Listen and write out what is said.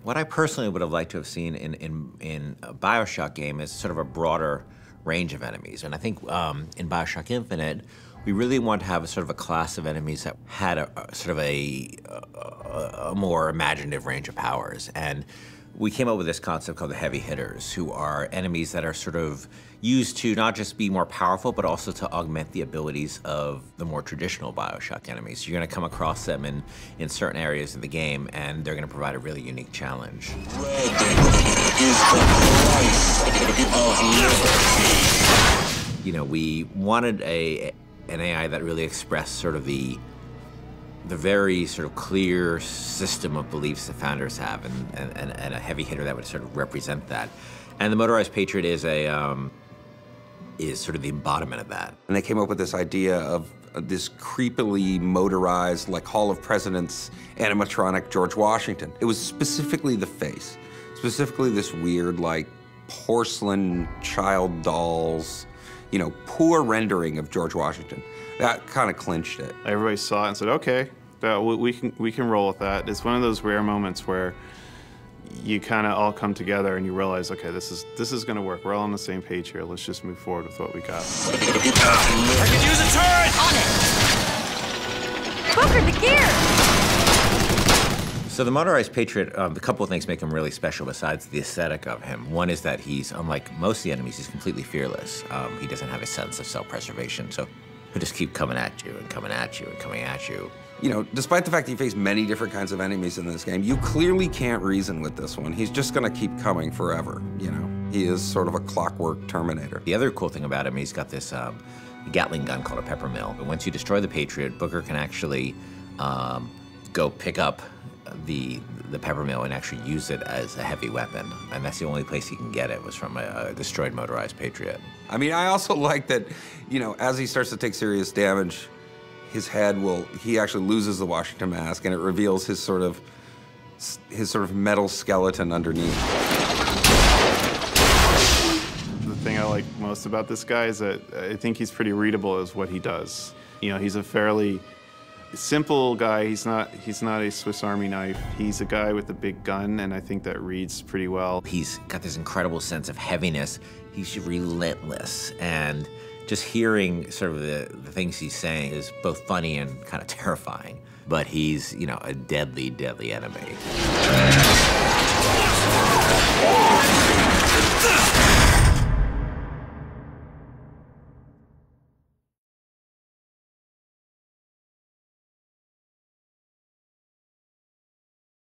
What I personally would have liked to have seen in a BioShock game is sort of a broader range of enemies. And I think in BioShock Infinite, we really want to have a sort of a class of enemies that had a more imaginative range of powers. And we came up with this concept called the heavy hitters, who are enemies that are sort of used to not just be more powerful, but also to augment the abilities of the more traditional BioShock enemies. You're gonna come across them in certain areas of the game, and they're gonna provide a really unique challenge. Red is the price of liberty. You know, we wanted an AI that really expressed sort of the very sort of clear system of beliefs the founders have, and a heavy hitter that would sort of represent that. And the Motorized Patriot is sort of the embodiment of that. And they came up with this idea of this creepily motorized, like Hall of Presidents animatronic George Washington. It was specifically the face, specifically this weird, like, porcelain child dolls, you know, poor rendering of George Washington. That kind of clinched it. Everybody saw it and said, okay, we can roll with that. It's one of those rare moments where you kind of all come together and you realize, okay, this is going to work. We're all on the same page here. Let's just move forward with what we got. I can use a turret! On it! Booker, the gear! So the Motorized Patriot, a couple of things make him really special besides the aesthetic of him. One is that he's, unlike most of the enemies, he's completely fearless. He doesn't have a sense of self-preservation, so he'll just keep coming at you and coming at you and coming at you. You know, despite the fact that you face many different kinds of enemies in this game, you clearly can't reason with this one. He's just gonna keep coming forever, you know? He is sort of a clockwork Terminator. The other cool thing about him, he's got this Gatling gun called a pepper mill. And once you destroy the Patriot, Booker can actually go pick up the pepper mill and actually use it as a heavy weapon. And that's the only place he can get it, was from a destroyed Motorized Patriot. I mean, I also like that, you know, as he starts to take serious damage, his head he actually loses the Washington mask, and it reveals his sort of metal skeleton underneath. The thing I like most about this guy is that I think he's pretty readable as what he does. You know, he's a fairly simple guy. He's not a Swiss Army knife. He's a guy with a big gun, and I think that reads pretty well. He's got this incredible sense of heaviness. He's relentless, and just hearing sort of the things he's saying is both funny and kind of terrifying. But he's, you know, a deadly, deadly enemy.